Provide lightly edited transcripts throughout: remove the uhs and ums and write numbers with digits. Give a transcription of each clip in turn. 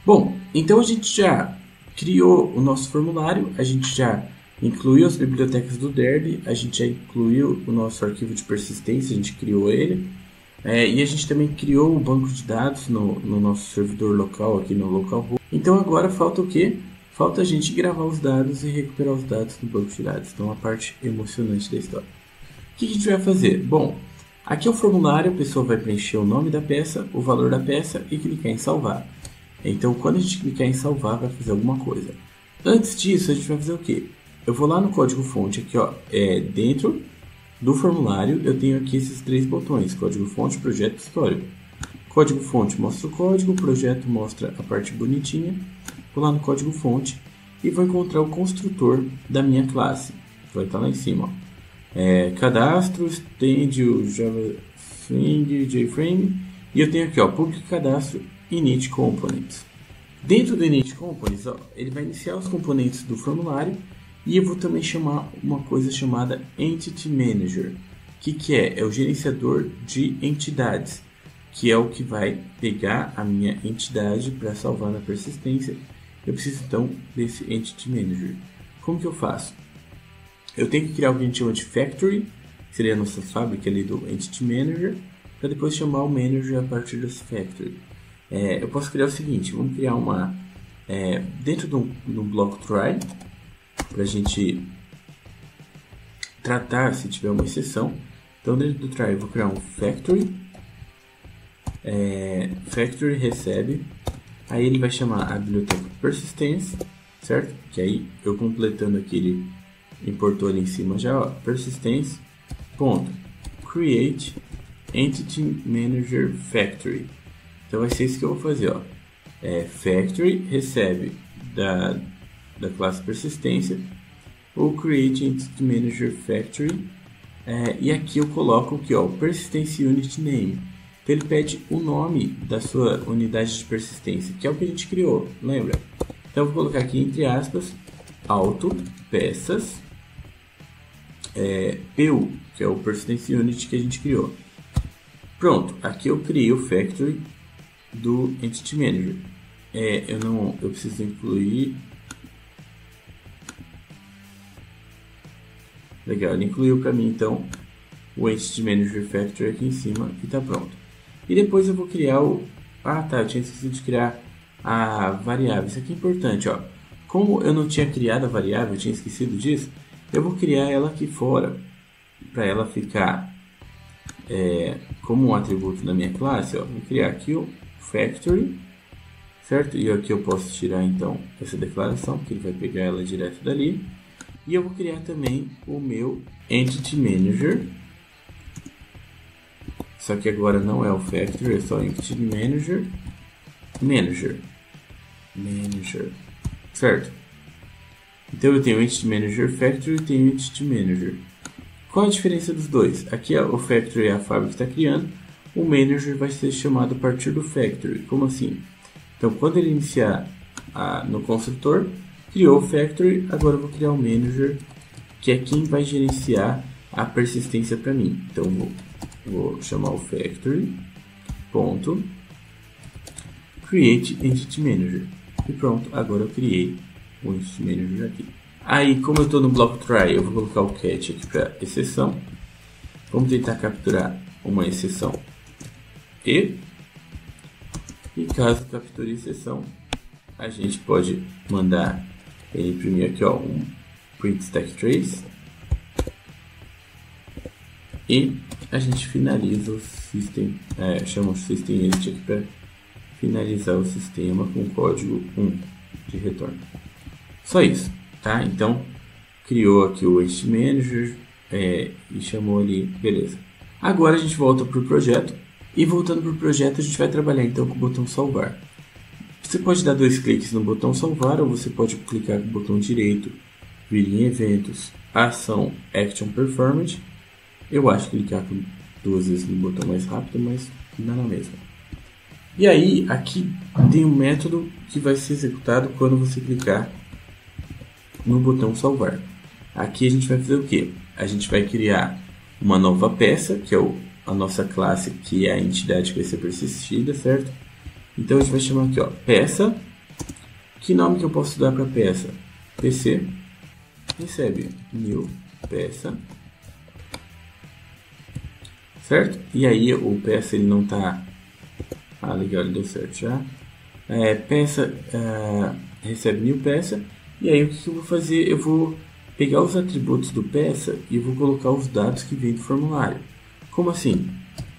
Bom, então a gente já criou o nosso formulário, a gente já incluiu as bibliotecas do Derby, a gente já incluiu o nosso arquivo de persistência, a gente criou ele, e a gente também criou o banco de dados no nosso servidor local, aqui no localhost. Então agora falta o quê? Falta a gente gravar os dados e recuperar os dados no banco de dados. Então a parte emocionante da história. O que a gente vai fazer? Bom, aqui é o formulário, a pessoa vai preencher o nome da peça, o valor da peça e clicar em salvar. Então quando a gente clicar em salvar vai fazer alguma coisa. Antes disso a gente vai fazer o quê? Eu vou lá no código fonte aqui, ó, dentro do formulário eu tenho aqui esses três botões, código fonte, projeto, histórico. Código fonte mostra o código, o projeto mostra a parte bonitinha. Vou lá no código fonte e vou encontrar o construtor da minha classe. Vai estar lá em cima, ó. Cadastro, estende o Java Swing, JFrame, e eu tenho aqui, ó, public cadastro init components. Dentro do init components, ó, ele vai iniciar os componentes do formulário e eu vou também chamar uma coisa chamada entity manager. O que é? É o gerenciador de entidades, que é o que vai pegar a minha entidade para salvar na persistência. Eu preciso então desse entity manager. Como que eu faço? Eu tenho que criar o que a gente chama de factory, que seria a nossa fábrica ali do entity manager, para depois chamar o manager a partir desse factory. Eu posso criar o seguinte, vamos criar uma dentro de um bloco try, para a gente tratar se tiver uma exceção. Então dentro do try eu vou criar um factory, factory recebe, aí ele vai chamar a biblioteca persistence, certo? Que aí eu completando aqui ele importou ali em cima já, ó, persistence ponto create entity manager factory. Então vai ser isso que eu vou fazer, ó. Factory recebe da classe persistência o create entity manager factory, e aqui eu coloco aqui, ó, persistence unit name. Então ele pede o nome da sua unidade de persistência, que é o que a gente criou, lembra? Então eu vou colocar aqui entre aspas auto peças PU, que é o persistence unit que a gente criou. Pronto, aqui eu criei o factory do entity manager. Eu preciso incluir. Legal, ele incluiu para mim então o entity manager factory aqui em cima e está pronto. E depois eu vou criar eu tinha esquecido de criar a variável. Isso aqui é importante, ó. Como eu não tinha criado a variável, eu tinha esquecido disso, eu vou criar ela aqui fora para ela ficar como um atributo da minha classe, ó. Vou criar aqui o factory, certo? E aqui eu posso tirar então essa declaração, que ele vai pegar ela direto dali. E eu vou criar também o meu entity manager. Só que agora não é o factory, é só entity manager. Manager. Certo? Então eu tenho o entity manager factory e tenho o entity manager. Qual a diferença dos dois? Aqui o factory é a fábrica que está criando. O manager vai ser chamado a partir do factory. Como assim? Então quando ele iniciar no construtor, criou o factory, agora eu vou criar o manager, que é quem vai gerenciar a persistência para mim. Então vou chamar o factory ponto create entity manager. E pronto, agora eu criei o entity manager aqui. Aí, como eu estou no bloco try, eu vou colocar o catch aqui para exceção. Vamos tentar capturar uma exceção e caso capture exceção, a gente pode mandar ele imprimir aqui, ó, um print stack trace, e a gente finaliza o system, chama o system exit aqui para finalizar o sistema com código 1 de retorno. Só isso, tá? Então criou aqui o entity manager e chamou ali, beleza. Agora a gente volta para o projeto, e voltando para o projeto a gente vai trabalhar então com o botão salvar. Você pode dar 2 cliques no botão salvar, ou você pode clicar com o botão direito, vir em eventos, ação, action performance. Eu acho que clicar com 2 vezes no botão mais rápido, mas dá na mesma. E aí, aqui tem um método que vai ser executado quando você clicar no botão salvar. Aqui a gente vai fazer o que? A gente vai criar uma nova peça, que é a nossa classe, que é a entidade que vai ser persistida, certo? Então a gente vai chamar aqui, ó, peça Que nome que eu posso dar para a peça? PC recebe new peça, certo? E aí o peça ele não está... Ah, legal, ele deu certo já. Peça recebe new peça. E aí o que eu vou fazer? Eu vou pegar os atributos do peça e eu vou colocar os dados que vem do formulário. Como assim?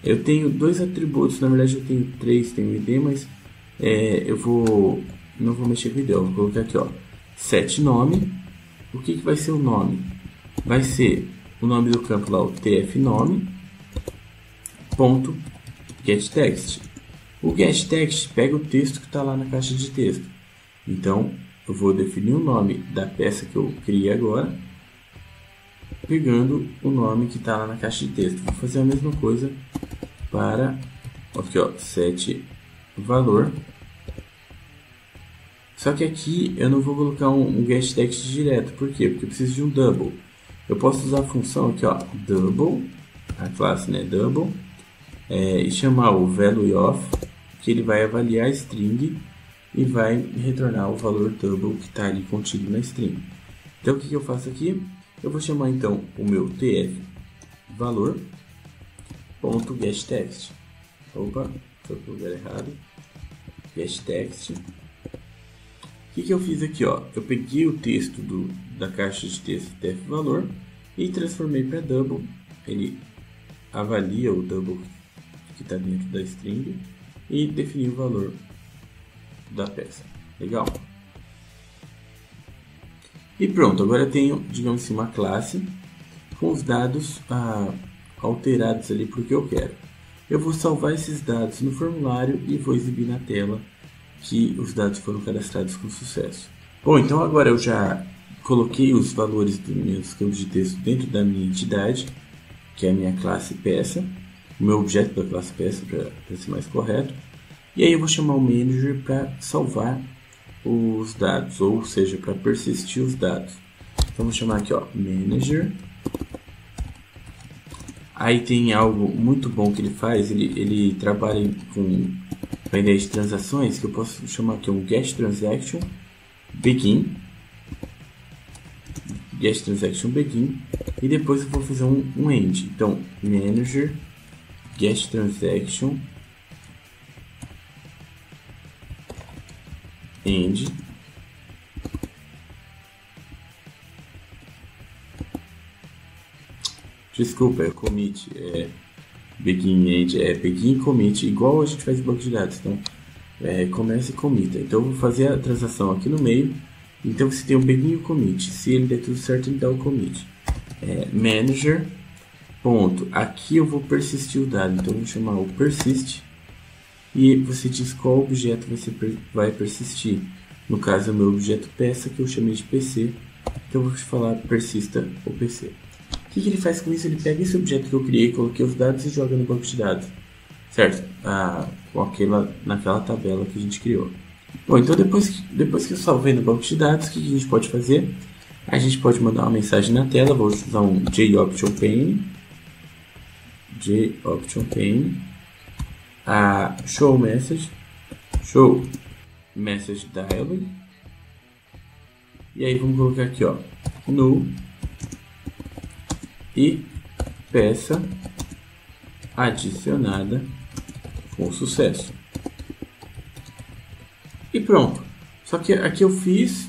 Eu tenho dois atributos, na verdade eu tenho três, tenho ID, mas não vou mexer com o ID, eu vou colocar aqui, ó, set nome. O que vai ser o nome? Vai ser o nome do campo lá, o tfnome, ponto getText. O getText pega o texto que está lá na caixa de texto. Então, eu vou definir o nome da peça que eu criei agora, pegando o nome que está lá na caixa de texto. Vou fazer a mesma coisa para aqui, ó, set valor. Só que aqui eu não vou colocar um getText direto. Por quê? Porque eu preciso de um double. Eu posso usar a função aqui, ó, double, a classe, né, double, e chamar o value of, que ele vai avaliar a string e vai retornar o valor double que está ali contido na string. Então o que eu faço aqui? Eu vou chamar então o meu tf valor ponto getText. Opa, estou no lugar errado. GetText. O que eu fiz aqui, ó? Eu peguei o texto da caixa de texto tf valor e transformei para double. Ele avalia o double que está dentro da string e definiu o valor da peça. Legal? E pronto, agora eu tenho, digamos assim, uma classe com os dados alterados ali porque eu quero. Eu vou salvar esses dados no formulário e vou exibir na tela que os dados foram cadastrados com sucesso. Bom, então agora eu já coloquei os valores dos meus campos de texto dentro da minha entidade, que é a minha classe peça, o meu objeto da classe peça, para ser mais correto. E aí eu vou chamar o manager para salvar os dados, ou seja, para persistir os dados. Então vou chamar aqui, ó, manager. Aí tem algo muito bom que ele faz, ele trabalha com a ideia de transações, que eu posso chamar aqui um getTransaction begin, getTransaction begin, e depois eu vou fazer um end. Então manager getTransaction end. Desculpa, é commit, begin, end, begin, commit, igual a gente faz em banco de dados. Então, começa e commita. Então, eu vou fazer a transação aqui no meio. Então, você tem o begin e o commit. Se ele der tudo certo, ele dá o commit. Manager, ponto. Aqui eu vou persistir o dado. Então, eu vou chamar o persist. E você diz qual objeto você vai persistir. No caso, é o meu objeto peça, que eu chamei de PC. Então, eu vou falar persista o PC. O que ele faz com isso? Ele pega esse objeto que eu criei, coloquei os dados e joga no banco de dados, certo? Naquela tabela que a gente criou. Bom, então depois que eu salvei no banco de dados, o que a gente pode fazer? A gente pode mandar uma mensagem na tela. Vou usar um JOptionPane, show message dialog. E aí vamos colocar aqui, ó, null e peça adicionada com sucesso. E pronto. Só que aqui eu fiz,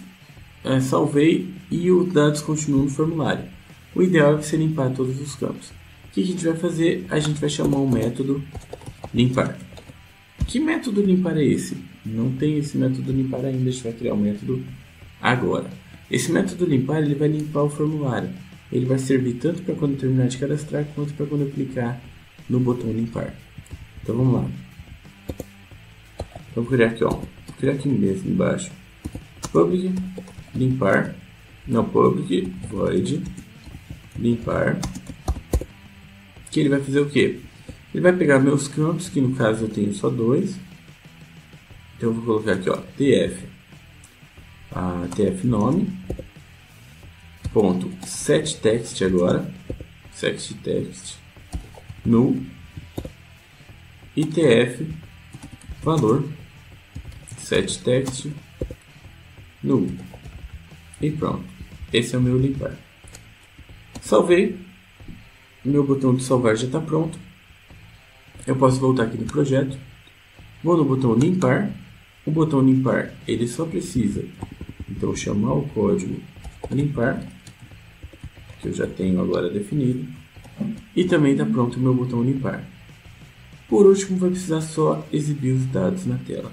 salvei e os dados continuam no formulário. O ideal é você limpar todos os campos. O que a gente vai fazer? A gente vai chamar um método limpar. Que método limpar é esse? Não tem esse método limpar ainda, a gente vai criar um método agora. Esse método limpar, ele vai limpar o formulário. Ele vai servir tanto para quando eu terminar de cadastrar, quanto para quando eu clicar no botão limpar. Então vamos lá. Então vou criar aqui, ó. Vou criar aqui mesmo embaixo. Public limpar. Não, public void limpar. Que ele vai fazer o quê? Ele vai pegar meus campos, que no caso eu tenho só dois. Então eu vou colocar aqui, ó, tf nome. Ponto setText agora, setText null e tf valor setText null. E pronto. Esse é o meu limpar. Salvei. Meu botão de salvar já está pronto. Eu posso voltar aqui no projeto. Vou no botão limpar. O botão limpar, ele só precisa, então, chamar o código limpar, que eu já tenho agora definido. E também está pronto o meu botão limpar. Por último, vai precisar só exibir os dados na tela.